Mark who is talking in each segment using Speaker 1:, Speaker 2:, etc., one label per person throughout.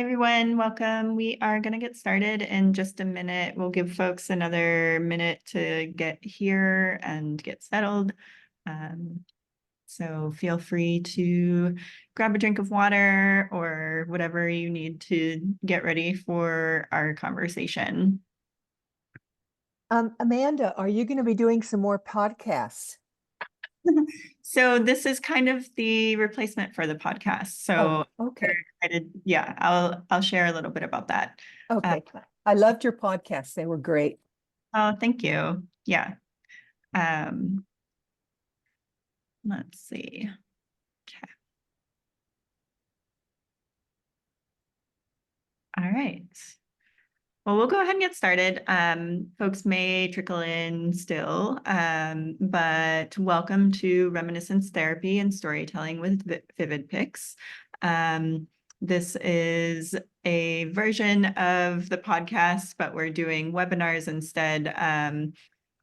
Speaker 1: everyone. Welcome. We are going to get started in just a minute. We'll give folks another minute to get here and get settled. So feel free to grab a drink of water or whatever you need to get ready for our conversation.
Speaker 2: Amanda, are you going to be doing some more podcasts?
Speaker 1: So this is kind of the replacement for the podcast. So
Speaker 2: okay.
Speaker 1: Yeah, I'll share a little bit about that.
Speaker 2: Okay. I loved your podcasts. They were great.
Speaker 1: Oh, thank you. Yeah. Let's see. Okay. All right. Well, we'll go ahead and get started. Folks may trickle in still, but welcome to Reminiscence Therapy and Storytelling with Vivid-Pix. This is a version of the podcast, but we're doing webinars instead,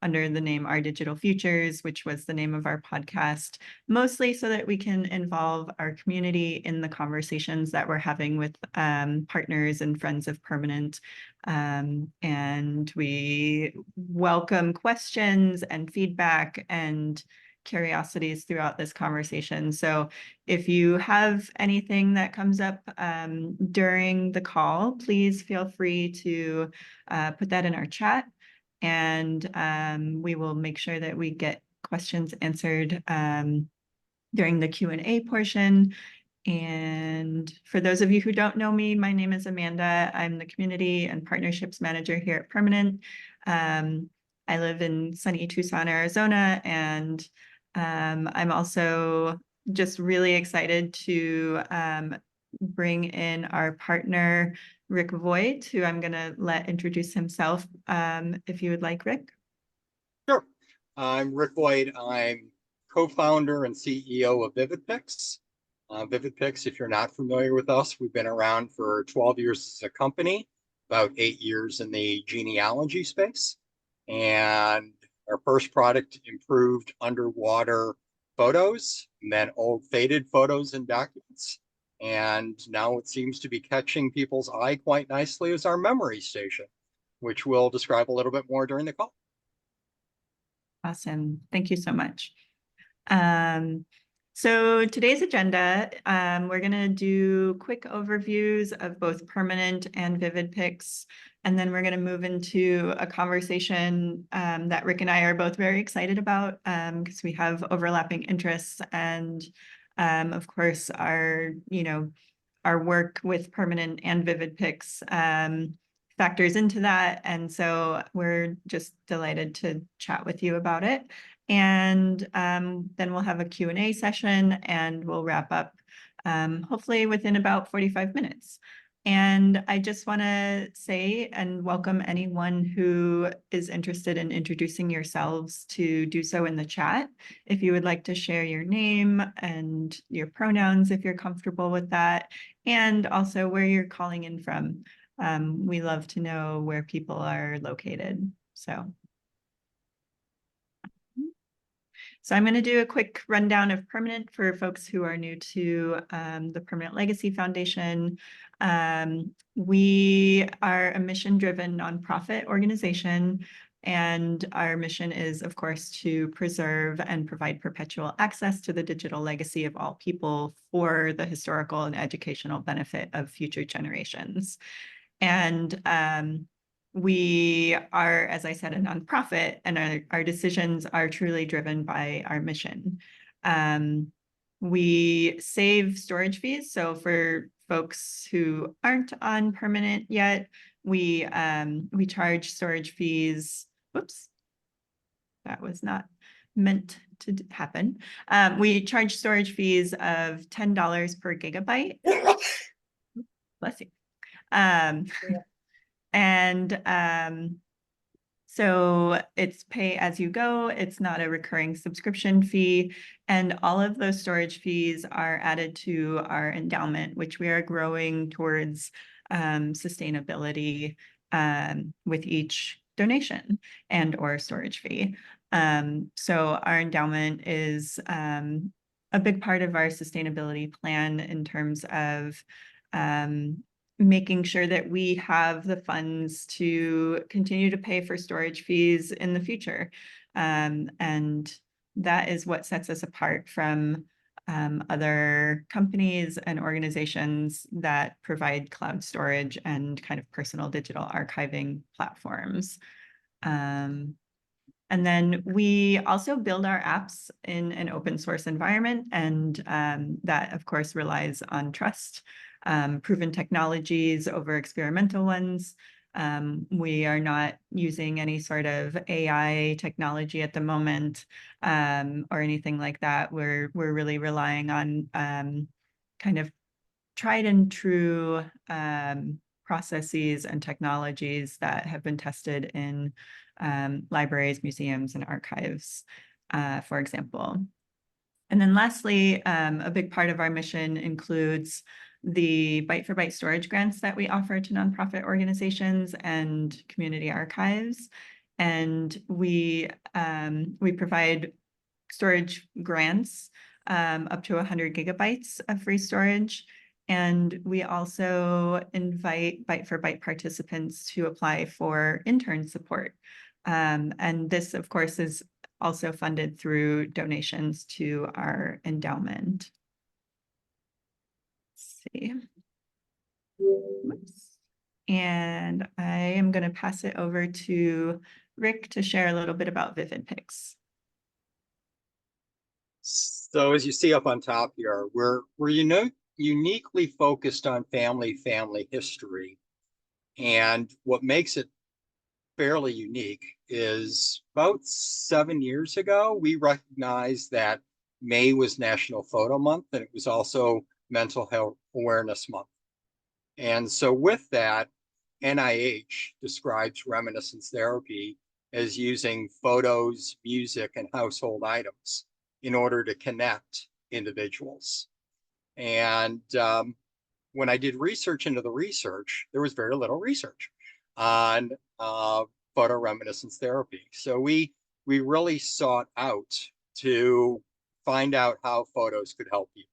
Speaker 1: under the name Our Digital Futures, which was the name of our podcast, mostly so that we can involve our community in the conversations that we're having with partners and friends of Permanent. And we welcome questions and feedback and curiosities throughout this conversation. So if you have anything that comes up during the call, please feel free to put that in our chat. And we will make sure that we get questions answered during the Q&A portion. And for those of you who don't know me, my name is Amanda. I'm the Community and Partnerships Manager here at Permanent. I live in sunny Tucson, Arizona, and I'm also just really excited to bring in our partner, Rick Voigt, who I'm going to let introduce himself, if you would like, Rick.
Speaker 3: Sure. I'm Rick Voigt. I'm co-founder and CEO of Vivid-Pix. Vivid-Pix, if you're not familiar with us, we've been around for 12 years as a company, about 8 years in the genealogy space. And our first product improved underwater photos and then old faded photos and documents. And now it seems to be catching people's eye quite nicely as our memory station, which we'll describe a little bit more during the call.
Speaker 1: Awesome. Thank you so much. So today's agenda, we're going to do quick overviews of both Permanent and Vivid-Pix, and then we're going to move into a conversation that Rick and I are both very excited about because we have overlapping interests, and of course our work with Permanent and Vivid-Pix factors into that. And so we're just delighted to chat with you about it. And then we'll have a Q&A session and we'll wrap up hopefully within about 45 minutes. And I just want to say and welcome anyone who is interested in introducing yourselves to do so in the chat. If you would like to share your name and your pronouns, if you're comfortable with that, and also where you're calling in from. We love to know where people are located. So I'm going to do a quick rundown of Permanent for folks who are new to the Permanent Legacy Foundation. We are a mission-driven nonprofit organization, and our mission is, of course, to preserve and provide perpetual access to the digital legacy of all people for the historical and educational benefit of future generations. And we are, as I said, a nonprofit, and our decisions are truly driven by our mission. We save storage fees. So for folks who aren't on Permanent yet, we charge storage fees. Whoops, that was not meant to happen. We charge storage fees of $10 per gigabyte. Bless you. So it's pay as you go. It's not a recurring subscription fee. And all of those storage fees are added to our endowment, which we are growing towards sustainability with each donation and or storage fee. So our endowment is a big part of our sustainability plan in terms of making sure that we have the funds to continue to pay for storage fees in the future. And that is what sets us apart from other companies and organizations that provide cloud storage and kind of personal digital archiving platforms. And then we also build our apps in an open source environment, and that, of course, relies on trust, proven technologies over experimental ones. We are not using any sort of AI technology at the moment, or anything like that. We're really relying on kind of tried and true processes and technologies that have been tested in libraries, museums, and archives, for example. And then lastly, a big part of our mission includes the byte-for-byte storage grants that we offer to nonprofit organizations and community archives. And we provide storage grants up to 100 gigabytes of free storage. And we also invite byte-for-byte participants to apply for intern support. And this, of course, is also funded through donations to our endowment. Let's see. Oops. And I am going to pass it over to Rick to share a little bit about Vivid-Pix.
Speaker 3: So as you see up on top here, we're uniquely focused on family history. And what makes it fairly unique is about 7 years ago, we recognized that May was National Photo Month, and it was also Mental Health Awareness Month. And so with that, NIH describes reminiscence therapy as using photos, music, and household items in order to connect individuals. And when I did research into the research, there was very little research on photoreminiscence therapy. So we really sought out to find out how photos could help you.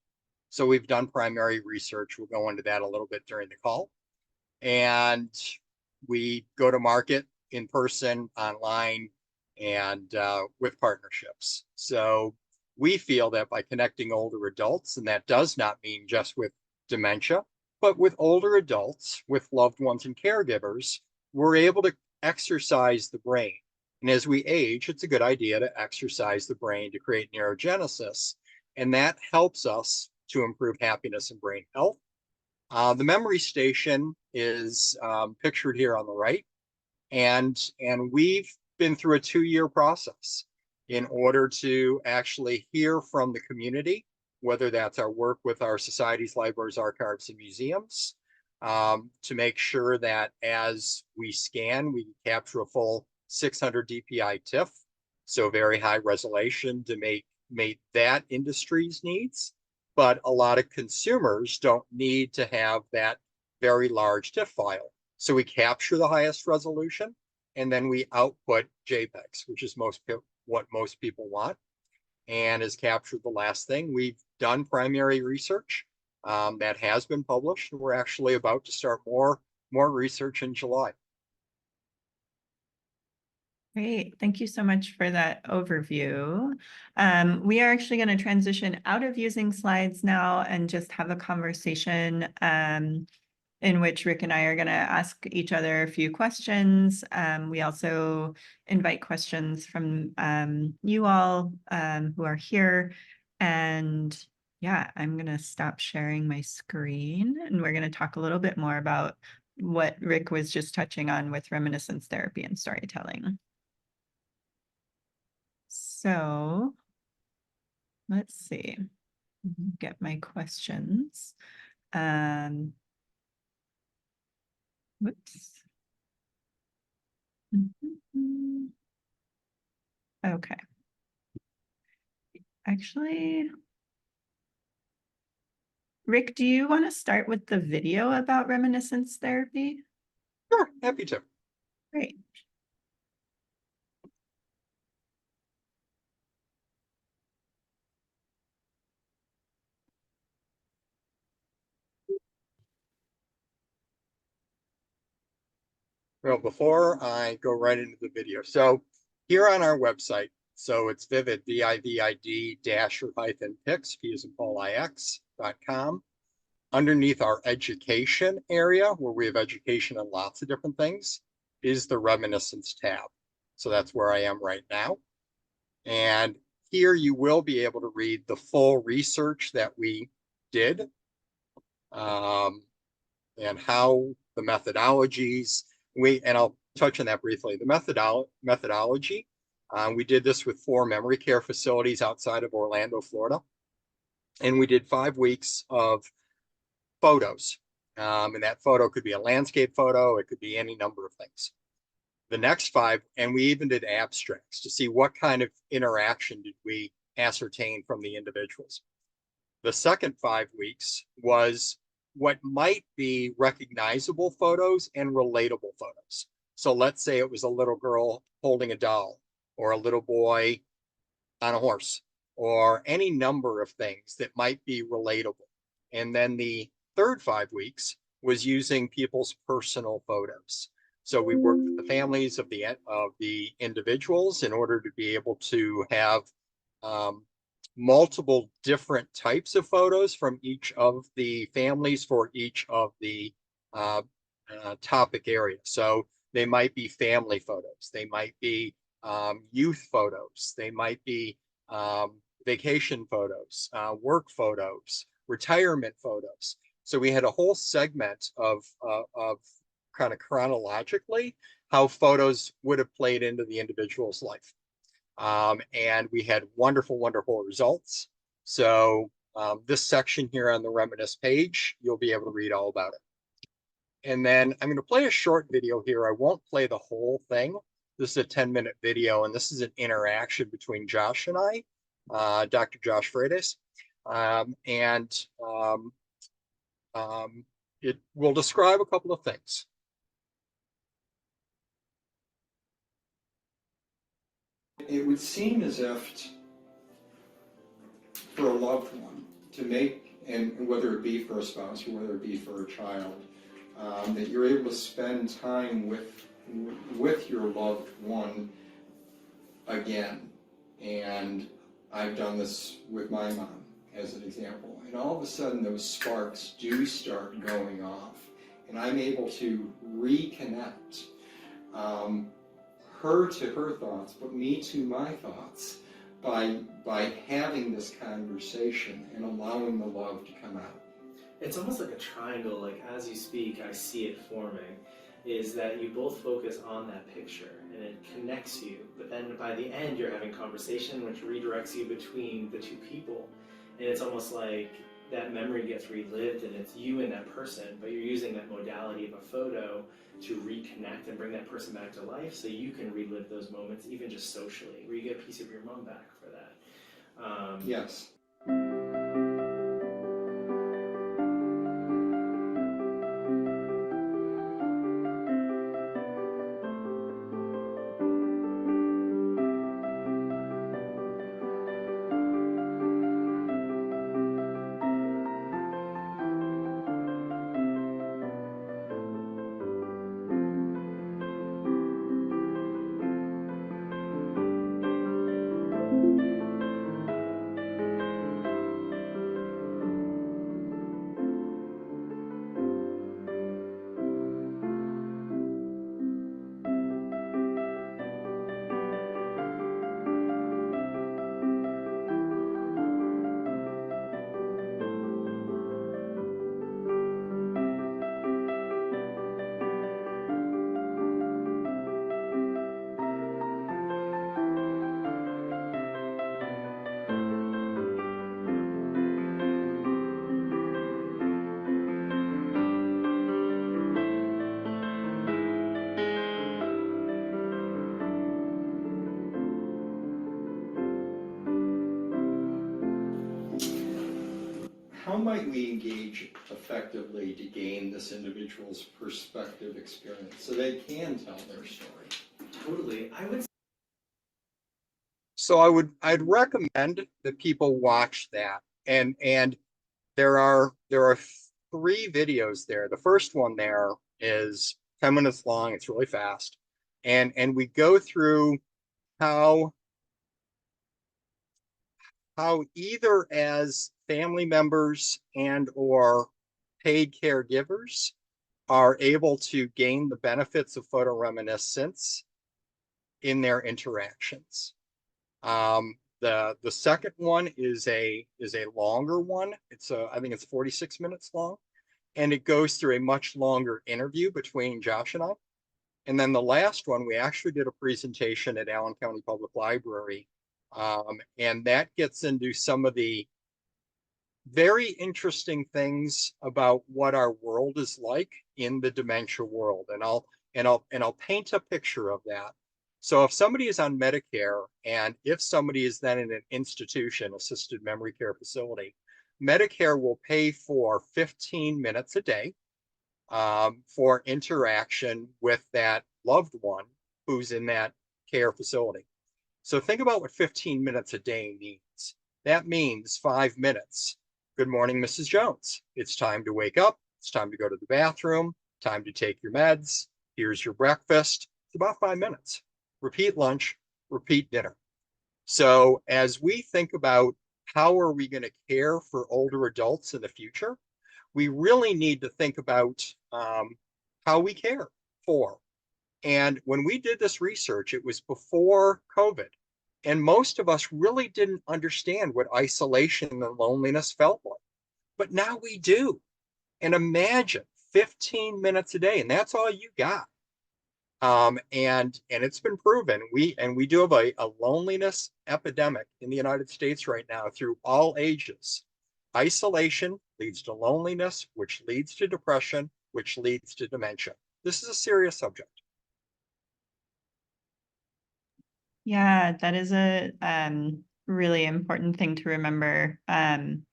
Speaker 3: So we've done primary research. We'll go into that a little bit during the call. And we go to market in person, online, and with partnerships. So we feel that by connecting older adults, and that does not mean just with dementia, but with older adults, with loved ones and caregivers, we're able to exercise the brain. And as we age, it's a good idea to exercise the brain to create neurogenesis. And that helps us to improve happiness and brain health. The memory station is pictured here on the right. And we've been through a 2-year process in order to actually hear from the community, whether that's our work with our societies, libraries, archives, and museums, to make sure that as we scan, we capture a full 600 DPI TIFF, so very high resolution to meet that industry's needs. But a lot of consumers don't need to have that very large TIFF file. So we capture the highest resolution, and then we output JPEGs, which is what most people want, and has captured the last thing. We've done primary research that has been published, and we're actually about to start more research in July.
Speaker 1: Great. Thank you so much for that overview. We are actually going to transition out of using slides now and just have a conversation in which Rick and I are going to ask each other a few questions. We also invite questions from you all who are here. And yeah, I'm going to stop sharing my screen, and we're going to talk a little bit more about what Rick was just touching on with reminiscence therapy and storytelling. So let's see, get my questions. Whoops. Okay. Actually, Rick, do you want to start with the video about reminiscence therapy?
Speaker 3: Sure, happy to.
Speaker 1: Great.
Speaker 3: Well, before I go right into the video, so here on our website, so it's Vivid, VIVID dash or hyphen Pix, P as in Paul IX.com. Underneath our education area, where we have education on lots of different things, is the Reminiscence tab. So that's where I am right now. And here you will be able to read the full research that we did, and how the methodologies, and I'll touch on that briefly. The methodology, we did this with 4 memory care facilities outside of Orlando, Florida. And we did 5 weeks of photos. And that photo could be a landscape photo, it could be any number of things. The next 5, and we even did abstracts to see what kind of interaction did we ascertain from the individuals. The second 5 weeks was what might be recognizable photos and relatable photos. So let's say it was a little girl holding a doll, or a little boy on a horse, or any number of things that might be relatable. And then the third 5 weeks was using people's personal photos. So we worked with the families of the individuals in order to be able to have multiple different types of photos from each of the families for each of the topic areas. So they might be family photos, they might be youth photos, they might be vacation photos, work photos, retirement photos. So we had a whole segment of kind of chronologically how photos would have played into the individual's life. And we had wonderful, wonderful results. So this section here on the Reminisce page, you'll be able to read all about it. And then I'm going to play a short video here. I won't play the whole thing. This is a 10-minute video, and this is an interaction between Josh and I, Dr. Josh Freitas. It will describe a couple of things.
Speaker 4: It would seem as if for a loved one to make, and whether it be for a spouse or whether it be for a child, that you're able to spend time with your loved one again. And I've done this with my mom as an example. And all of a sudden those sparks do start going off, and I'm able to reconnect her to her thoughts, but me to my thoughts, by having this conversation and allowing the love to come out.
Speaker 5: It's almost like a triangle, like as you speak, I see it forming, is that you both focus on that picture and it connects you, but then by the end you're having conversation which redirects you between the 2 people. And it's almost like that memory gets relived and it's you and that person, but you're using that modality of a photo to reconnect and bring that person back to life so you can relive those moments, even just socially, where you get a piece of your mom back for that.
Speaker 4: Yes. How might we engage effectively to gain this individual's perspective experience so they can tell their story?
Speaker 5: Totally. I would
Speaker 3: So I'd recommend that people watch that. And there are 3 videos there. The first one there is 10 minutes long. It's really fast. And we go through how either as family members and or paid caregivers are able to gain the benefits of photoreminiscence in their interactions. The second one is a longer one. I think it's 46 minutes long, and it goes through a much longer interview between Josh and I. And then the last one, we actually did a presentation at Allen County Public Library, and that gets into some of the very interesting things about what our world is like in the dementia world. And I'll paint a picture of that. So if somebody is on Medicare, and if somebody is then in an institution, assisted memory care facility, Medicare will pay for 15 minutes a day for interaction with that loved one who's in that care facility. So think about what 15 minutes a day means. That means 5 minutes. Good morning, Mrs. Jones. It's time to wake up. It's time to go to the bathroom. Time to take your meds. Here's your breakfast. It's about 5 minutes. Repeat lunch, repeat dinner. So as we think about how are we going to care for older adults in the future, we really need to think about how we care for. And when we did this research, it was before COVID. And most of us really didn't understand what isolation and loneliness felt like. But now we do. And imagine 15 minutes a day, and that's all you got. And it's been proven. We do have a loneliness epidemic in the United States right now through all ages. Isolation leads to loneliness, which leads to depression, which leads to dementia. This is a serious subject.
Speaker 1: Yeah, that is a really important thing to remember. And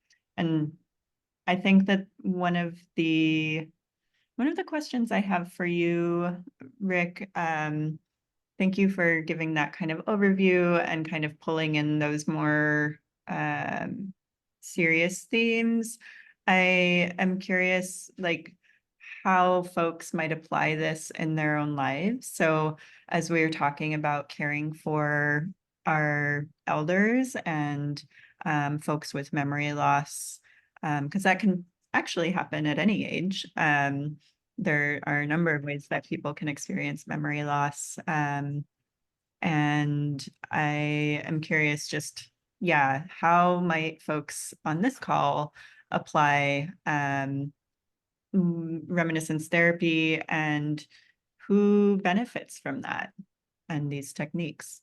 Speaker 1: I think that one of the questions I have for you, Rick, thank you for giving that kind of overview and kind of pulling in those more serious themes. I am curious, like, how folks might apply this in their own lives. So as we were talking about caring for our elders and folks with memory loss, because that can actually happen at any age. There are a number of ways that people can experience memory loss. And I am curious just, yeah, how might folks on this call apply reminiscence therapy, and who benefits from that and these techniques?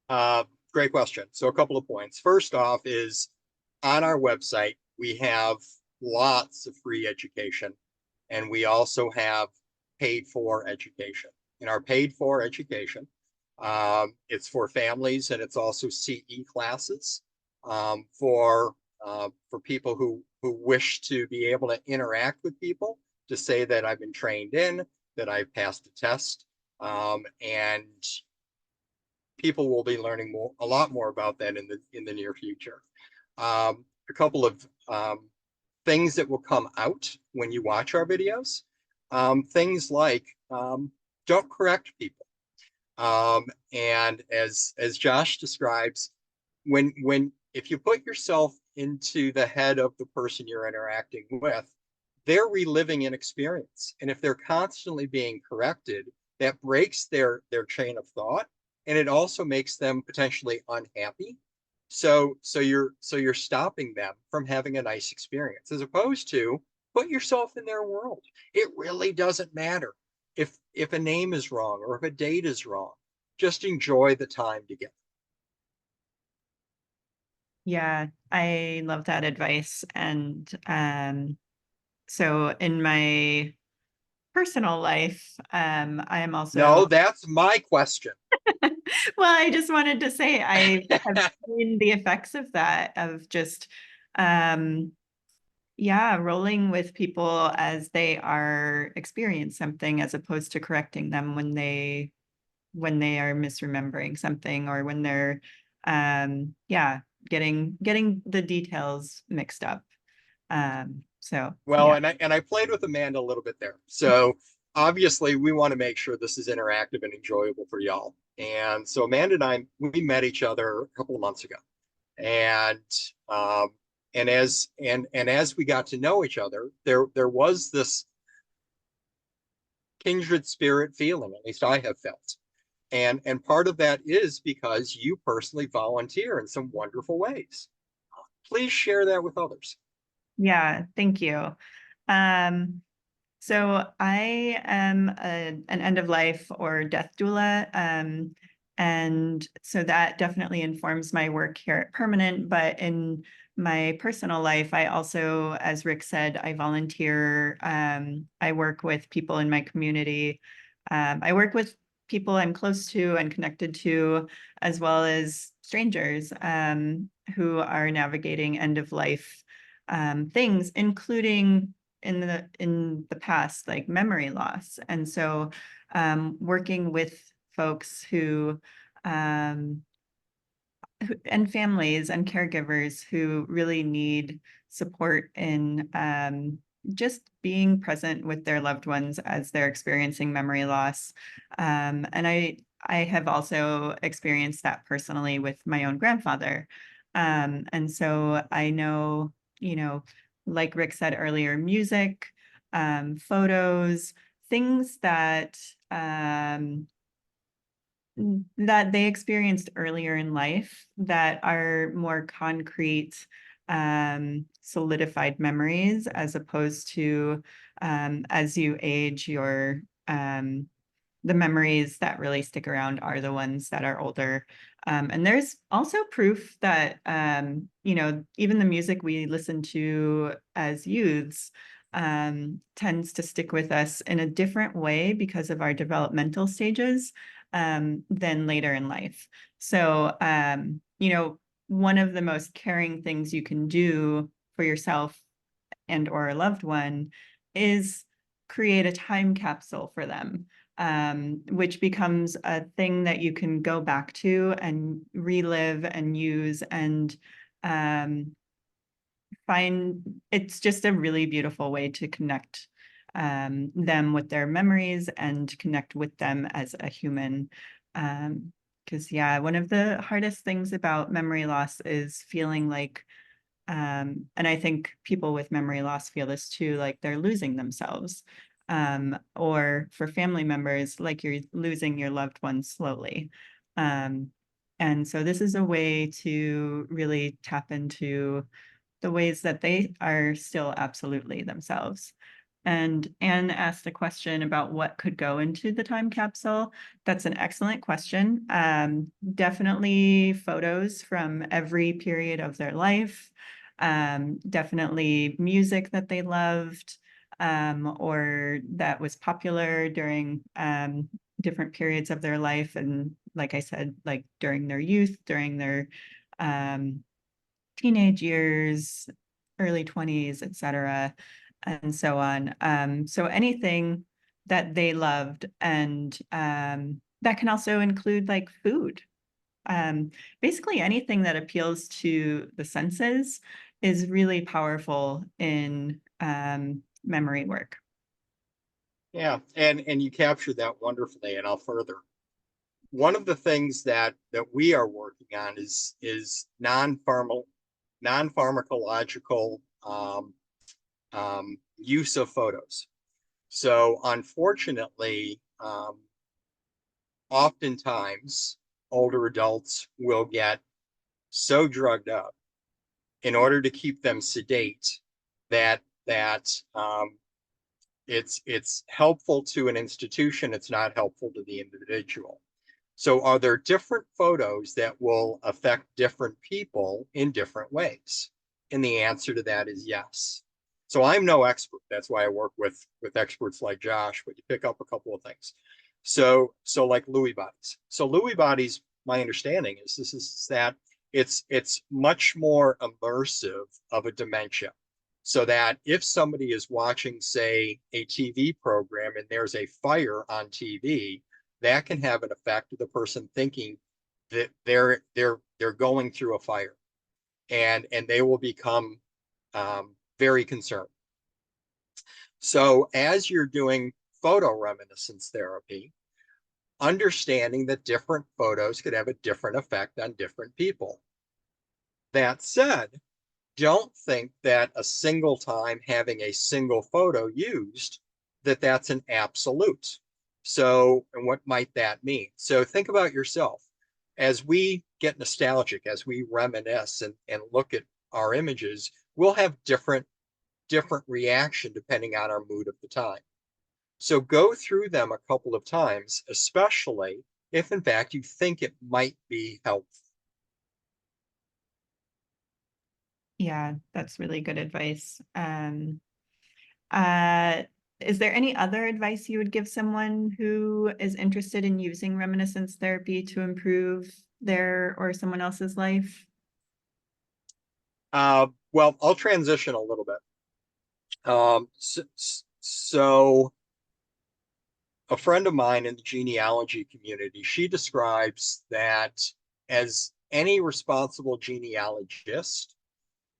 Speaker 3: Great question. So a couple of points. First off is on our website, we have lots of free education, and we also have paid for education. In our paid for education, it's for families, and it's also CE classes for people who wish to be able to interact with people, to say that I've been trained in, that I've passed a test, and people will be learning a lot more about that in the near future. A couple of things that will come out when you watch our videos, things like don't correct people, and as Josh describes, if you put yourself into the head of the person you're interacting with, they're reliving an experience, and if they're constantly being corrected, that breaks their chain of thought, and it also makes them potentially unhappy. So you're stopping them from having a nice experience, as opposed to put yourself in their world. It really doesn't matter if a name is wrong or if a date is wrong. Just enjoy the time together.
Speaker 1: Yeah, I love that advice. And so in my personal life, I am also...
Speaker 3: No, that's my question.
Speaker 1: Well, I just wanted to say I have seen the effects of that, of just, yeah, rolling with people as they are experiencing something, as opposed to correcting them when they are misremembering something, or when they're, yeah, getting the details mixed up. So
Speaker 3: Well,
Speaker 1: yeah.
Speaker 3: and I played with Amanda a little bit there. So obviously we want to make sure this is interactive and enjoyable for y'all. And so Amanda and I, we met each other a couple of months ago. And um, as we got to know each other, there was this kindred spirit feeling, at least I have felt. And part of that is because you personally volunteer in some wonderful ways. Please share that with others.
Speaker 1: Yeah, thank you. Um, so I am an end of life or death doula. And so that definitely informs my work here at Permanent. But in my personal life, I also, as Rick said, I volunteer. I work with people in my community. I work with people I'm close to and connected to, as well as strangers who are navigating end of life things, including in the past, like memory loss. And so working with folks um, and families and caregivers who really need support in just being present with their loved ones as they're experiencing memory loss. And I have also experienced that personally with my own grandfather. And so I know, you know, like Rick said earlier, music, photos, things that they experienced earlier in life that are more concrete, solidified memories, as opposed to as you age, the memories that really stick around are the ones that are older. And there's also proof that, even the music we listen to as youths tends to stick with us in a different way because of our developmental stages than later in life. So, one of the most caring things you can do for yourself and or a loved one is create a time capsule for them, which becomes a thing that you can go back to and relive and use and find. It's just a really beautiful way to connect them with their memories and connect with them as a human. Because yeah, one of the hardest things about memory loss is feeling like and I think people with memory loss feel this too, like they're losing themselves. Or for family members, like you're losing your loved ones slowly. Um, and so this is a way to really tap into the ways that they are still absolutely themselves. And Anne asked a question about what could go into the time capsule. That's an excellent question. Definitely photos from every period of their life. Definitely music that they loved or that was popular during different periods of their life. And like I said, like during their youth, during their teenage years, early 20s, etc., and so on. So anything that they loved, and that can also include like food. Basically anything that appeals to the senses is really powerful in memory work.
Speaker 3: Yeah, and you captured that wonderfully, and I'll further. One of the things that we are working on is non-pharmacological use of photos. So unfortunately, oftentimes older adults will get so drugged up in order to keep them sedate that it's helpful to an institution, it's not helpful to the individual. So are there different photos that will affect different people in different ways? And the answer to that is yes. So I'm no expert. That's why I work with experts like Josh, but you pick up a couple of things. So like Lewy bodies. So Lewy bodies, my understanding is that it's much more immersive of a dementia. So that if somebody is watching, say, a TV program and there's a fire on TV, that can have an effect of the person thinking that they're going through a fire, and they will become very concerned. So as you're doing photo reminiscence therapy, understanding that different photos could have a different effect on different people. That said, don't think that a single time having a single photo used, that's an absolute. So, and what might that mean? So think about yourself. As we get nostalgic, as we reminisce and look at our images, we'll have different reaction depending on our mood of the time. So go through them a couple of times, especially if in fact you think it might be helpful.
Speaker 1: Yeah, that's really good advice. Uh, is there any other advice you would give someone who is interested in using reminiscence therapy to improve their or someone else's life?
Speaker 3: Well, I'll transition a little bit. So a friend of mine in the genealogy community, she describes that as any responsible genealogist,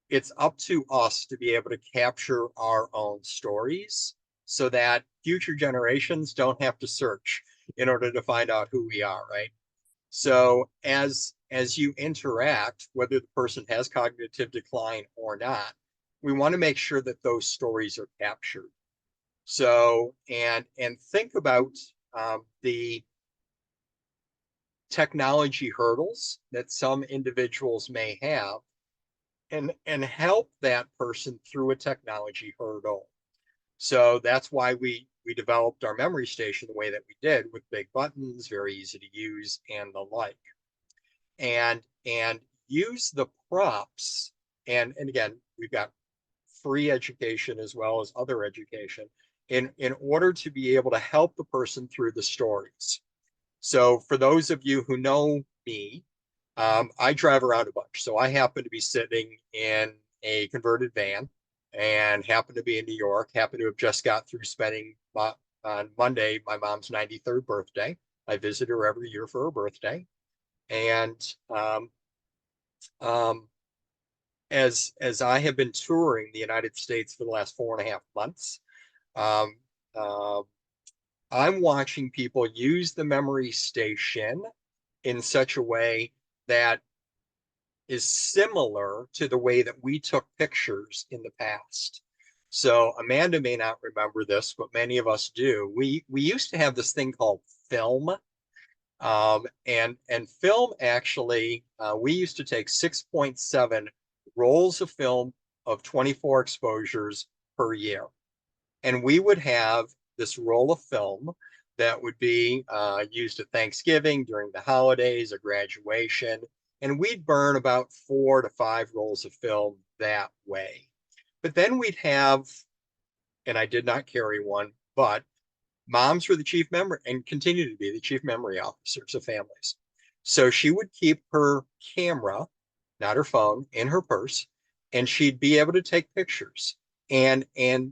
Speaker 3: it's up to us to be able to capture our own stories so that future generations don't have to search in order to find out who we are, right? So as you interact, whether the person has cognitive decline or not, we want to make sure that those stories are captured. So and think about the technology hurdles that some individuals may have and help that person through a technology hurdle. So that's why we developed our memory station the way that we did, with big buttons, very easy to use, and the like. And use the prompts. And again, we've got free education as well as other education in order to be able to help the person through the stories. So for those of you who know me, I drive around a bunch. So I happen to be sitting in a converted van and happen to be in New York, happen to have just got through spending on Monday my mom's 93rd birthday. I visit her every year for her birthday. And um, as I have been touring the United States for the last 4.5 months, um, uh, I'm watching people use the memory station in such a way that is similar to the way that we took pictures in the past. So Amanda may not remember this, but many of us do. We used to have this thing called film. And film actually, we used to take 6.7 rolls of film of 24 exposures per year. And we would have this roll of film that would be used at Thanksgiving, during the holidays, a graduation, and we'd burn about 4 to 5 rolls of film that way. But then we'd have, and I did not carry one, but moms were the chief memory and continue to be the chief memory officers of families. So she would keep her camera, not her phone, in her purse, and she'd be able to take pictures. And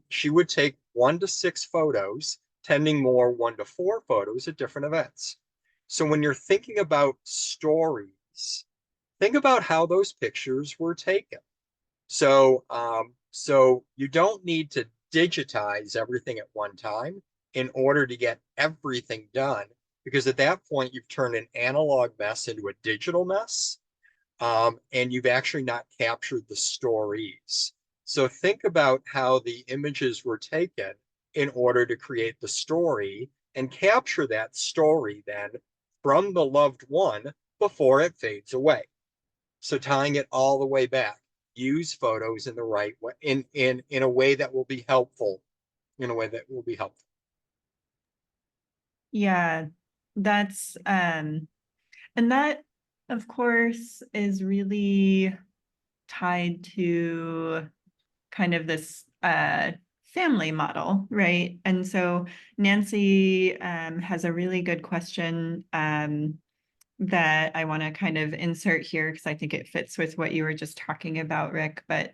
Speaker 3: she would take 1 to 6 photos, tending more 1 to 4 photos at different events. So when you're thinking about stories, think about how those pictures were taken. So so you don't need to digitize everything at one time in order to get everything done, because at that point you've turned an analog mess into a digital mess, and you've actually not captured the stories. So think about how the images were taken in order to create the story, and capture that story then from the loved one before it fades away. So tying it all the way back, use photos in the right way, in a way that will be helpful, in a way that will be helpful.
Speaker 1: Yeah, that's and that of course is really tied to kind of this family model, right? And so Nancy has a really good question that I want to kind of insert here because I think it fits with what you were just talking about, Rick. But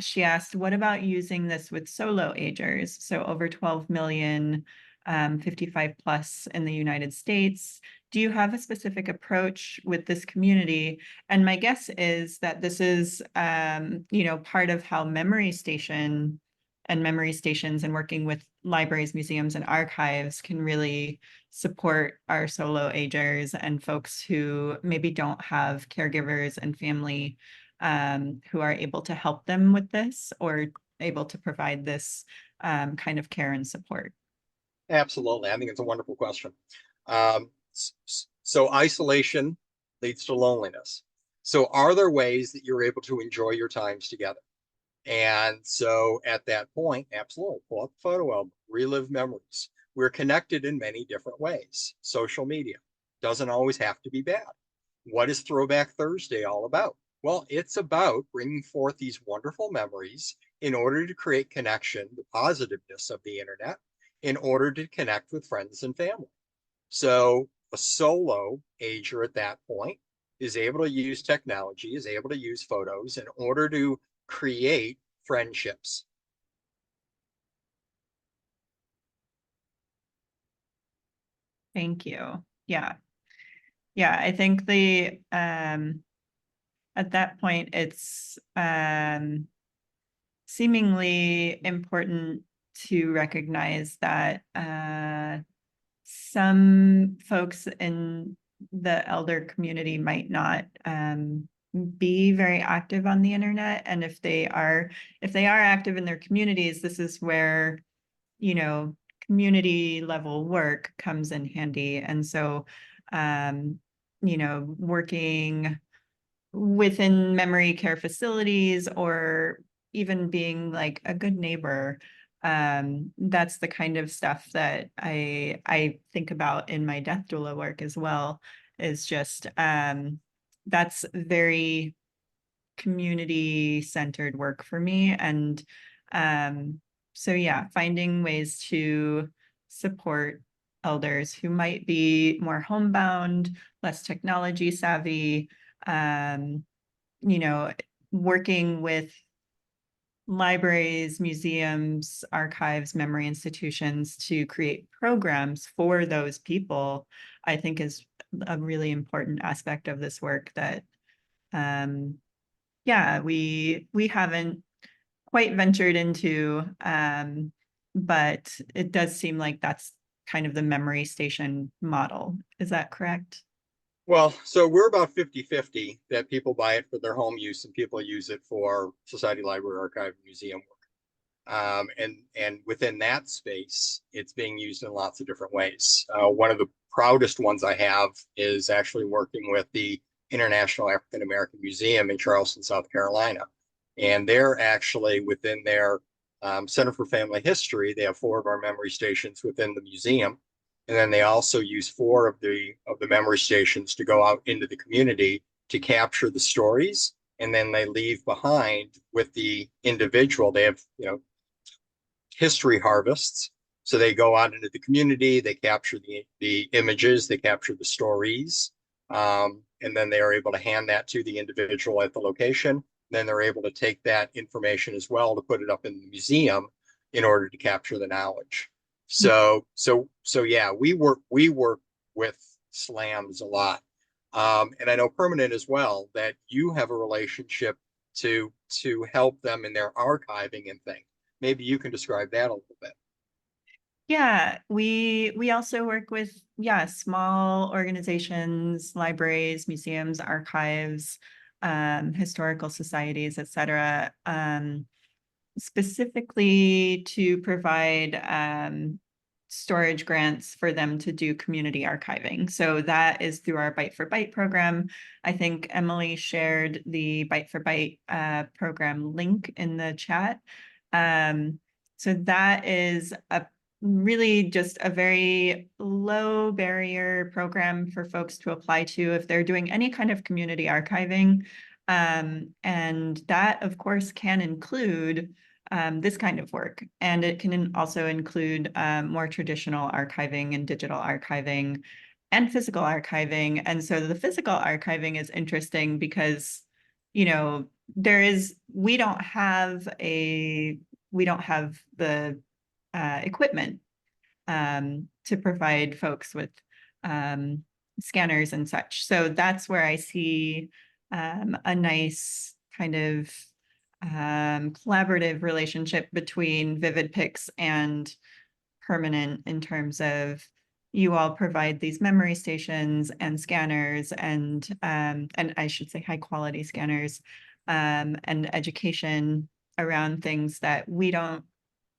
Speaker 1: she asked, what about using this with solo agers? So over 12 million, 55 plus in the United States. Do you have a specific approach with this community? And my guess is that this is, part of how memory stations and working with libraries, museums, and archives can really support our solo agers and folks who maybe don't have caregivers and family who are able to help them with this or able to provide this kind of care and support.
Speaker 3: Absolutely. I think it's a wonderful question. So isolation leads to loneliness. So are there ways that you're able to enjoy your times together? And so at that point, absolutely, pull up a photo album, relive memories. We're connected in many different ways. Social media doesn't always have to be bad. What is Throwback Thursday all about? Well, it's about bringing forth these wonderful memories in order to create connection, the positiveness of the internet, in order to connect with friends and family. So a solo ager at that point is able to use technology, is able to use photos in order to create friendships.
Speaker 1: Thank you. Yeah. Yeah, I think the at that point it's seemingly important to recognize that some folks in the elder community might not be very active on the internet, and if they are active in their communities, this is where, you know, community level work comes in handy. And so you know, working within memory care facilities or even being like a good neighbor, that's the kind of stuff that I think about in my death doula work as well, is just that's very community centered work for me. And so yeah, finding ways to support elders who might be more homebound, less technology savvy, you know, working with libraries, museums, archives, memory institutions to create programs for those people, I think is a really important aspect of this work that, yeah, we haven't quite ventured into, but it does seem like that's kind of the memory station model. Is that correct?
Speaker 3: Well, so we're about 50-50 that people buy it for their home use and people use it for society, library, archive, museum work. And within that space, it's being used in lots of different ways. One of the proudest ones I have is actually working with the International African American Museum in Charleston, South Carolina. And they're actually within their Center for Family History, they have 4 of our memory stations within the museum. And then they also use 4 of the memory stations to go out into the community to capture the stories. And then they leave behind with the individual. They have, you know, history harvests. So they go out into the community, they capture the images, they capture the stories, and then they are able to hand that to the individual at the location. Then they're able to take that information as well to put it up in the museum in order to capture the knowledge. So yeah, we work with slams a lot. And I know Permanent as well, that you have a relationship to help them in their archiving and things. Maybe you can describe that a little bit.
Speaker 1: Yeah, we also work with, yeah, small organizations, libraries, museums, archives, historical societies, et cetera, specifically to provide storage grants for them to do community archiving. So that is through our Byte for Byte program. I think Emily shared the Byte for Byte program link in the chat. So that is a really just a very low barrier program for folks to apply to if they're doing any kind of community archiving. And that, of course, can include this kind of work. And it can also include more traditional archiving and digital archiving and physical archiving. And so the physical archiving is interesting because, you know, we don't have the equipment to provide folks with scanners and such. So that's where I see a nice kind of collaborative relationship between Vivid-Pix and permanent in terms of you all provide these memory stations and scanners and I should say high quality scanners and education around things that we don't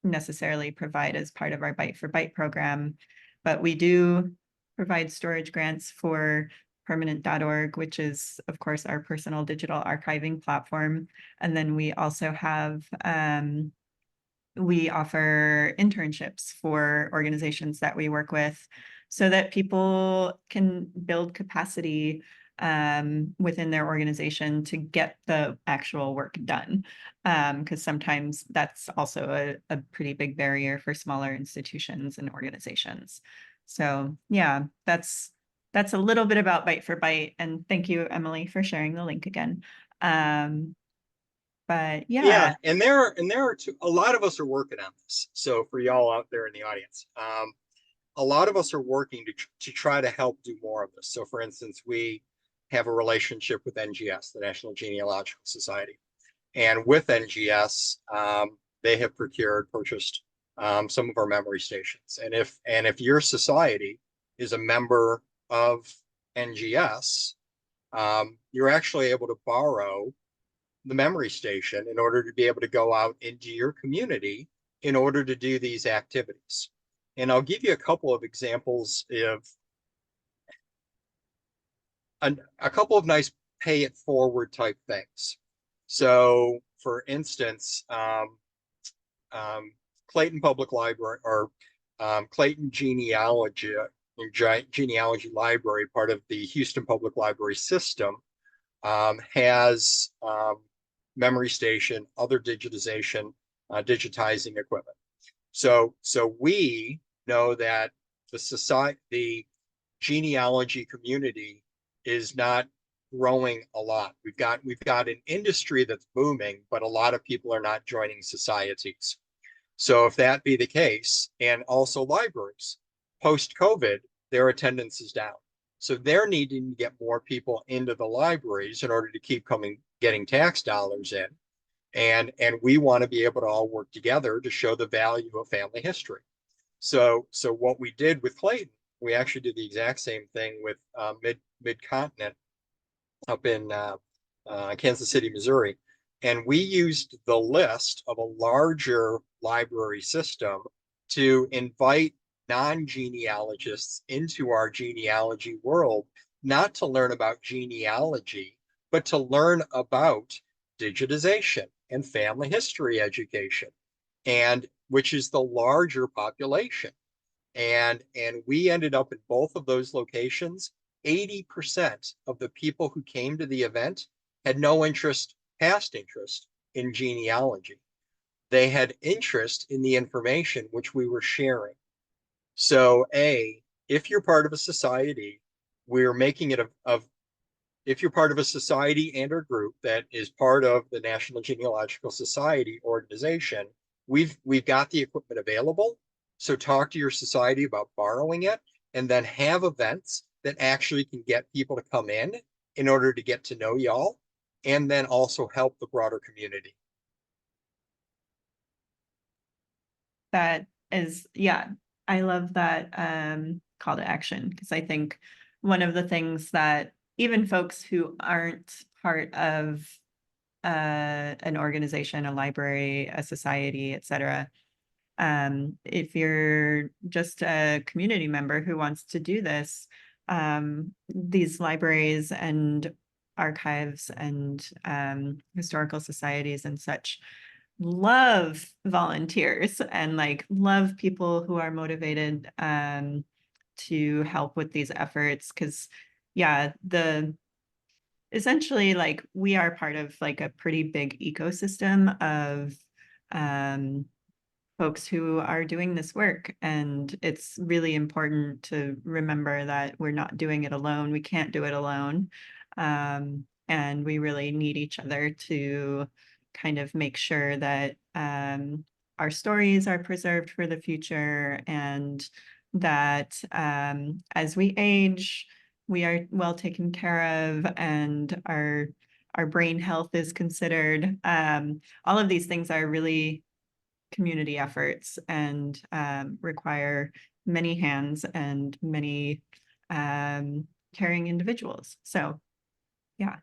Speaker 1: necessarily provide as part of our Byte for Byte program, but we do provide storage grants for permanent.org, which is, of course, our personal digital archiving platform. And then we also have, we offer internships for organizations that we work with so that people can build capacity within their organization to get the actual work done. Because sometimes that's also a pretty big barrier for smaller institutions and organizations. So yeah, that's a little bit about Byte for Byte. And thank you, Emily, for sharing the link again. But
Speaker 3: Yeah, and there are a lot of us are working on this. So for y'all out there in the audience, a lot of us are working to try to help do more of this. So for instance, we have a relationship with NGS, the National Genealogical Society. And with NGS, they have purchased some of our memory stations. And if your society is a member of NGS, you're actually able to borrow the memory station in order to be able to go out into your community in order to do these activities. And I'll give you a couple of examples of a couple of nice pay it forward type things. So for instance, Clayton Public Library or Clayton Genealogy Library, part of the Houston Public Library system, has memory station, other digitizing equipment. So we know that the genealogy community is not growing a lot. We've got an industry that's booming, but a lot of people are not joining societies. So if that be the case, and also libraries, post-COVID, their attendance is down. So they're needing to get more people into the libraries in order to keep getting tax dollars in. And we want to be able to all work together to show the value of family history. So what we did with Clayton, we actually did the exact same thing with Mid-Continent up in Kansas City, Missouri. And we used the list of a larger library system to invite non-genealogists into our genealogy world, not to learn about genealogy, but to learn about digitization and family history education, and which is the larger population. And we ended up in both of those locations. 80% of the people who came to the event had no past interest in genealogy. They had interest in the information which we were sharing. So if you're part of a society, we're making it if you're part of a society and or group that is part of the National Genealogical Society organization, we've got the equipment available. So talk to your society about borrowing it, and then have events that actually can get people to come in order to get to know y'all, and then also help the broader community.
Speaker 1: That is, yeah, I love that call to action, because I think one of the things that even folks who aren't part of an organization, a library, a society, etc., if you're just a community member who wants to do this, these libraries and archives and historical societies and such love volunteers and like love people who are motivated to help with these efforts, because yeah, essentially like we are part of like a pretty big ecosystem of folks who are doing this work, and it's really important to remember that we're not doing it alone. We can't do it alone, and we really need each other to kind of make sure that our stories are preserved for the future, and that as we age, we are well taken care of, and our brain health is considered. All of these things are really community efforts and require many hands and many caring individuals. So, yeah.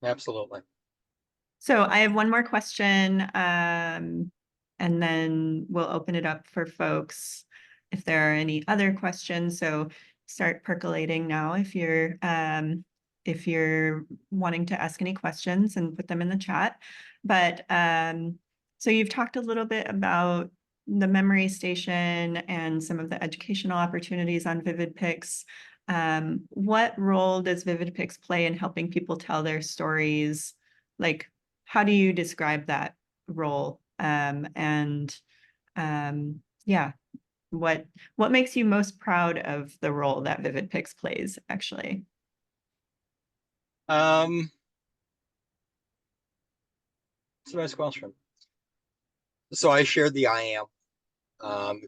Speaker 3: Absolutely.
Speaker 1: So I have one more question, and then we'll open it up for folks if there are any other questions. So start percolating now if you're wanting to ask any questions, and put them in the chat. But so you've talked a little bit about the memory station and some of the educational opportunities on Vivid-Pix. What role does Vivid-Pix play in helping people tell their stories? Like, how do you describe that role? Yeah, what makes you most proud of the role that Vivid-Pix plays, actually?
Speaker 3: It's a nice question. So I shared the I am.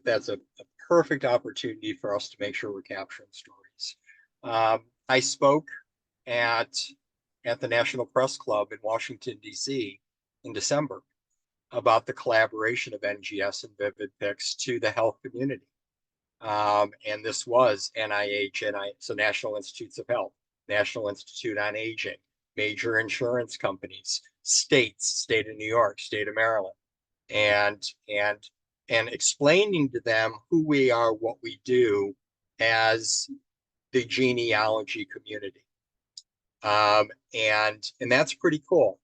Speaker 3: That's a perfect opportunity for us to make sure we're capturing stories. I spoke at the National Press Club in Washington, D.C. in December about the collaboration of NGS and Vivid-Pix to the health community. And this was NIH, so National Institutes of Health, National Institute on Aging, major insurance companies, states, state of New York, state of Maryland, and explaining to them who we are, what we do as the genealogy community. And that's pretty cool.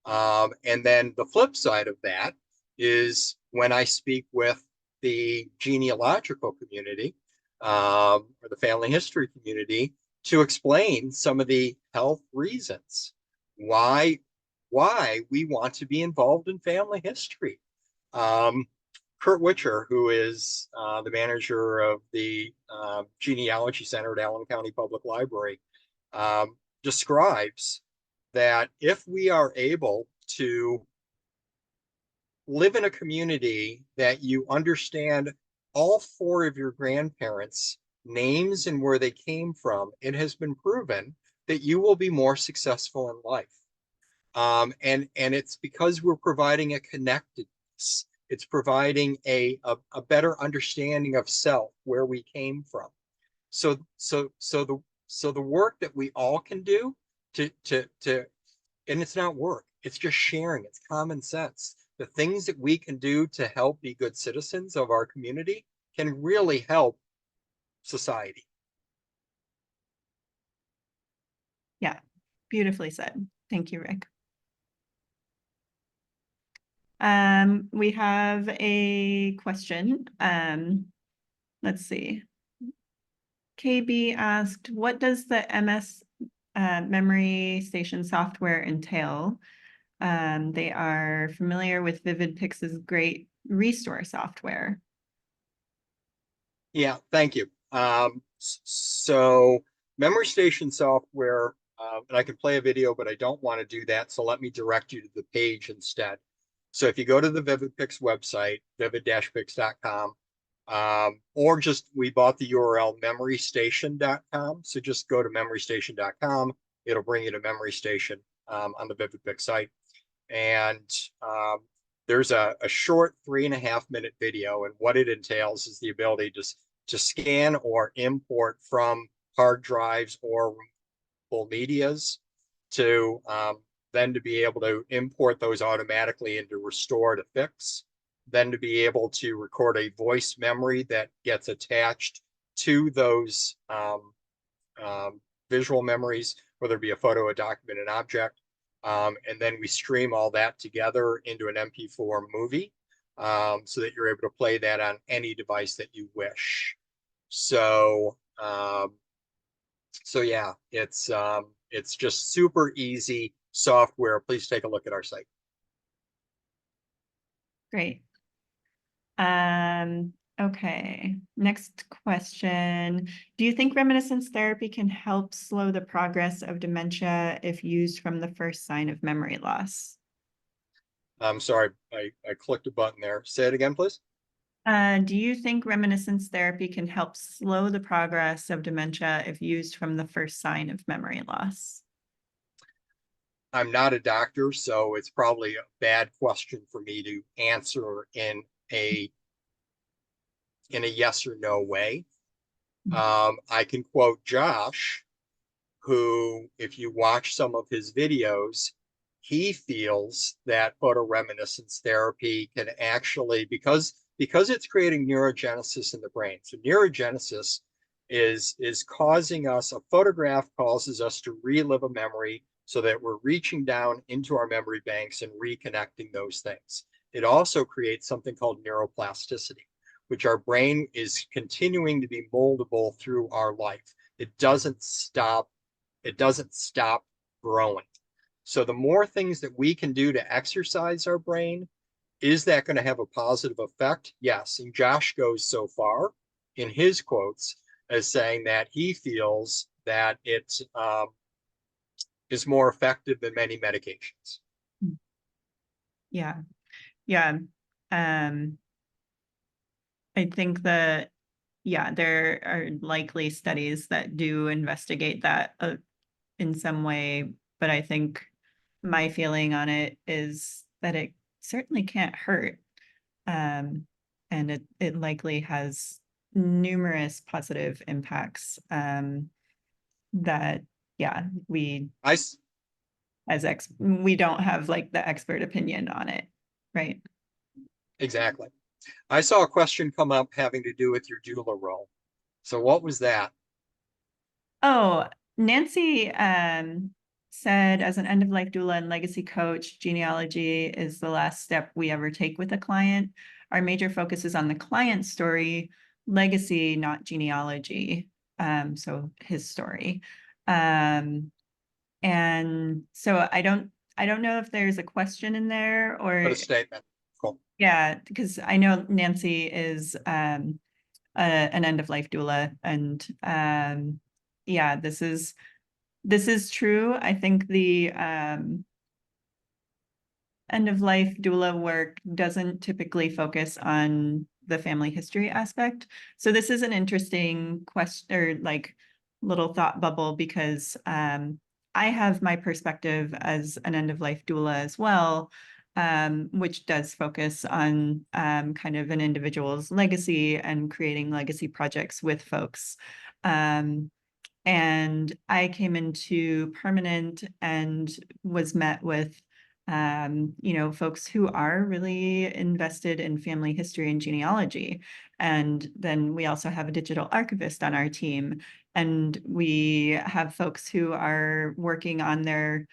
Speaker 3: And then the flip side of that is when I speak with the genealogical community, or the family history community, to explain some of the health reasons why we want to be involved in family history. Kurt Witcher, who is the manager of the Genealogy Center at Allen County Public Library, describes that if we are able to live in a community that you understand all four of your grandparents' names and where they came from, it has been proven that you will be more successful in life. And it's because we're providing a connectedness. It's providing a better understanding of self, where we came from. So the work that we all can do to and it's not work, it's just sharing, it's common sense. The things that we can do to help be good citizens of our community can really help society.
Speaker 1: Yeah, beautifully said. Thank you, Rick. We have a question. Let's see. KB asked, what does the MS memory station software entail? They are familiar with Vivid-Pix's great restore software.
Speaker 3: Yeah, thank you. So memory station software, and I can play a video, but I don't want to do that. So let me direct you to the page instead. So if you go to the Vivid-Pix website, vivid-pix.com, or just, we bought the URL memorystation.com. So just go to memorystation.com. It'll bring you to Memory Station on the Vivid-Pix site. And there's a short 3.5-minute video, and what it entails is the ability to scan or import from hard drives or full medias, to then to be able to import those automatically into Restore to Fix, then to be able to record a voice memory that gets attached to those visual memories, whether it be a photo, a document, an object. And then we stream all that together into an MP4 movie, so that you're able to play that on any device that you wish. So yeah, it's just super easy software. Please take a look at our site.
Speaker 1: Great. Okay, next question. Do you think reminiscence therapy can help slow the progress of dementia if used from the first sign of memory loss?
Speaker 3: I'm sorry, I clicked a button there. Say it again, please.
Speaker 1: Do you think reminiscence therapy can help slow the progress of dementia if used from the first sign of memory loss?
Speaker 3: I'm not a doctor, so it's probably a bad question for me to answer a in a yes or no way. I can quote Josh, who, if you watch some of his videos, he feels that photoreminiscence therapy can actually, because it's creating neurogenesis in the brain. So neurogenesis is causing us, a photograph causes us to relive a memory so that we're reaching down into our memory banks and reconnecting those things. It also creates something called neuroplasticity, which our brain is continuing to be moldable through our life. It doesn't stop growing. So the more things that we can do to exercise our brain, is that going to have a positive effect? Yes. And Josh goes so far in his quotes as saying that he feels that it is more effective than many medications.
Speaker 1: Yeah. Yeah. I think that, yeah, there are likely studies that do investigate that in some way, but I think my feeling on it is that it certainly can't hurt. And it likely has numerous positive impacts that, yeah,
Speaker 3: I
Speaker 1: we don't have like the expert opinion on it, right?
Speaker 3: exactly. I saw a question come up having to do with your doula role. So what was that?
Speaker 1: Oh, Nancy said, as an end-of-life doula and legacy coach, genealogy is the last step we ever take with a client. Our major focus is on the client's story, legacy, not genealogy. So his story. And so I don't know if there's a question in there
Speaker 3: But
Speaker 1: or
Speaker 3: a statement. Cool.
Speaker 1: yeah, because I know Nancy is an end-of-life doula, and yeah, this is true. I think the end-of-life doula work doesn't typically focus on the family history aspect. So this is an interesting question, or like little thought bubble, because I have my perspective as an end-of-life doula as well, which does focus on kind of an individual's legacy and creating legacy projects with folks. And I came into permanent and was met with folks who are really invested in family history and genealogy. And then we also have a digital archivist on our team. And we have folks who are working on their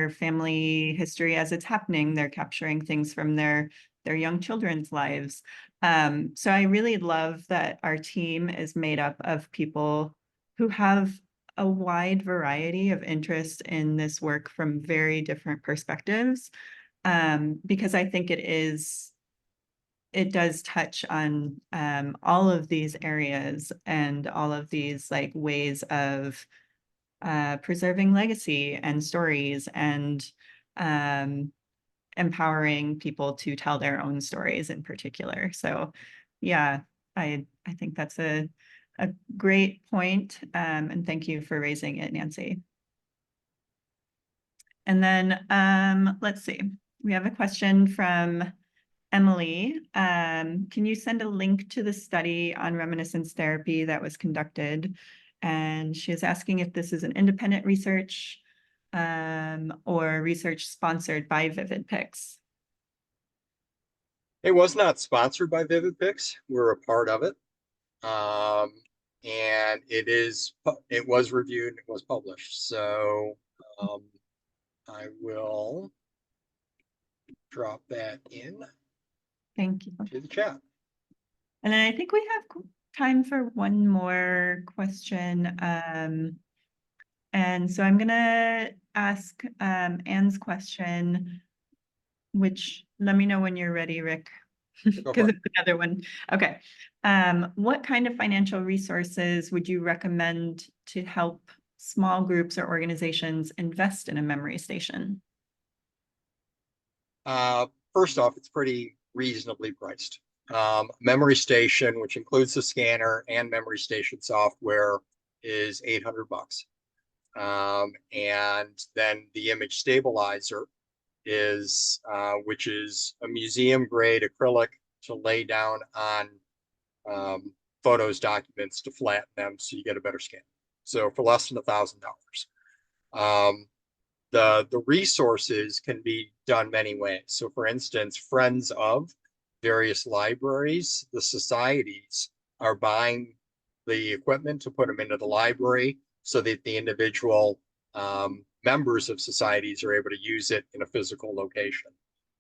Speaker 1: family history as it's happening. They're capturing things from their young children's lives. So I really love that our team is made up of people who have a wide variety of interests in this work from very different perspectives, because I think it does touch on all of these areas and all of these like ways of preserving legacy and stories and empowering people to tell their own stories in particular. So yeah, I think that's a great point. And thank you for raising it, Nancy. And then let's see, we have a question from Emily. Can you send a link to the study on reminiscence therapy that was conducted? And she is asking if this is an independent research or research sponsored by Vivid-Pix.
Speaker 3: It was not sponsored by Vivid-Pix. We're a part of it. And it was reviewed, it was published. So I will drop that in
Speaker 1: Thank you.
Speaker 3: to the chat.
Speaker 1: And then I think we have time for one more question. And so I'm gonna ask Anne's question, which let me know when you're ready, Rick, because it's another one. Okay. What kind of financial resources would you recommend to help small groups or organizations invest in a memory station?
Speaker 3: First off, it's pretty reasonably priced. Memory station, which includes the scanner and memory station software, is $800. And then the image stabilizer is, which is a museum grade acrylic to lay down on photos, documents to flatten them so you get a better scan. So for less than $1,000. The resources can be done many ways. So for instance, friends of various libraries, the societies are buying the equipment to put them into the library so that the individual members of societies are able to use it in a physical location.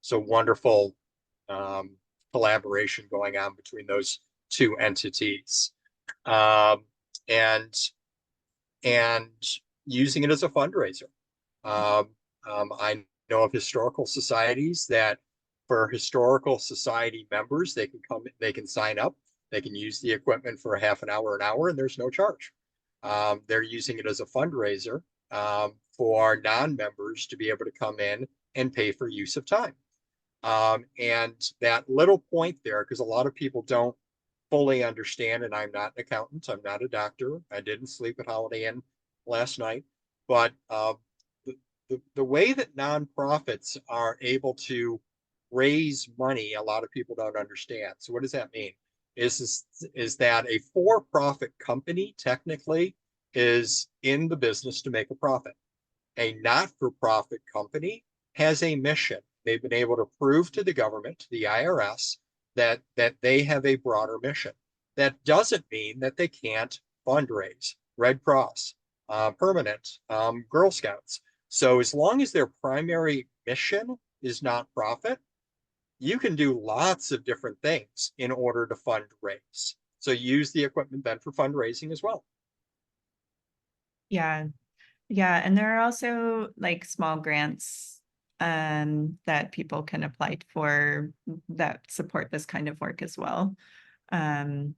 Speaker 3: So wonderful collaboration going on between those two entities. And using it as a fundraiser. I know of historical societies that for historical society members, they can come, they can sign up, they can use the equipment for a half an hour, and there's no charge. They're using it as a fundraiser for non-members to be able to come in and pay for use of time. And that little point there, because a lot of people don't fully understand, and I'm not an accountant, I'm not a doctor, I didn't sleep at Holiday Inn last night, but the way that nonprofits are able to raise money, a lot of people don't understand. So what does that mean? Is that a for-profit company technically is in the business to make a profit. A not-for-profit company has a mission. They've been able to prove to the government, to the IRS, that they have a broader mission. That doesn't mean that they can't fundraise. Red Cross, Permanent, Girl Scouts. So as long as their primary mission is not profit, you can do lots of different things in order to fundraise. So use the equipment then for fundraising as well.
Speaker 1: Yeah. Yeah. And there are also like small grants that people can apply for that support this kind of work as well. I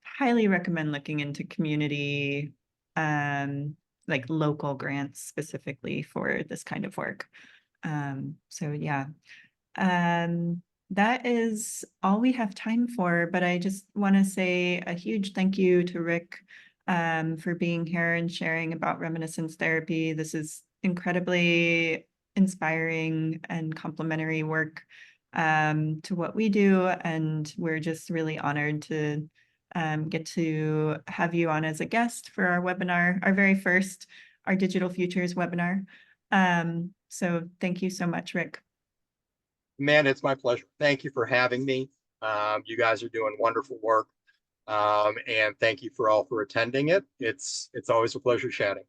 Speaker 1: highly recommend looking into community, like local grants specifically for this kind of work. So yeah, that is all we have time for, but I just want to say a huge thank you to Rick for being here and sharing about Reminiscence Therapy. This is incredibly inspiring and complementary work to what we do, and we're just really honored to get to have you on as a guest for our webinar, our very first, our Digital Futures webinar. So thank you so much, Rick.
Speaker 3: Man, it's my pleasure. Thank you for having me. You guys are doing wonderful work. And thank you for all for attending it. It's always a pleasure chatting.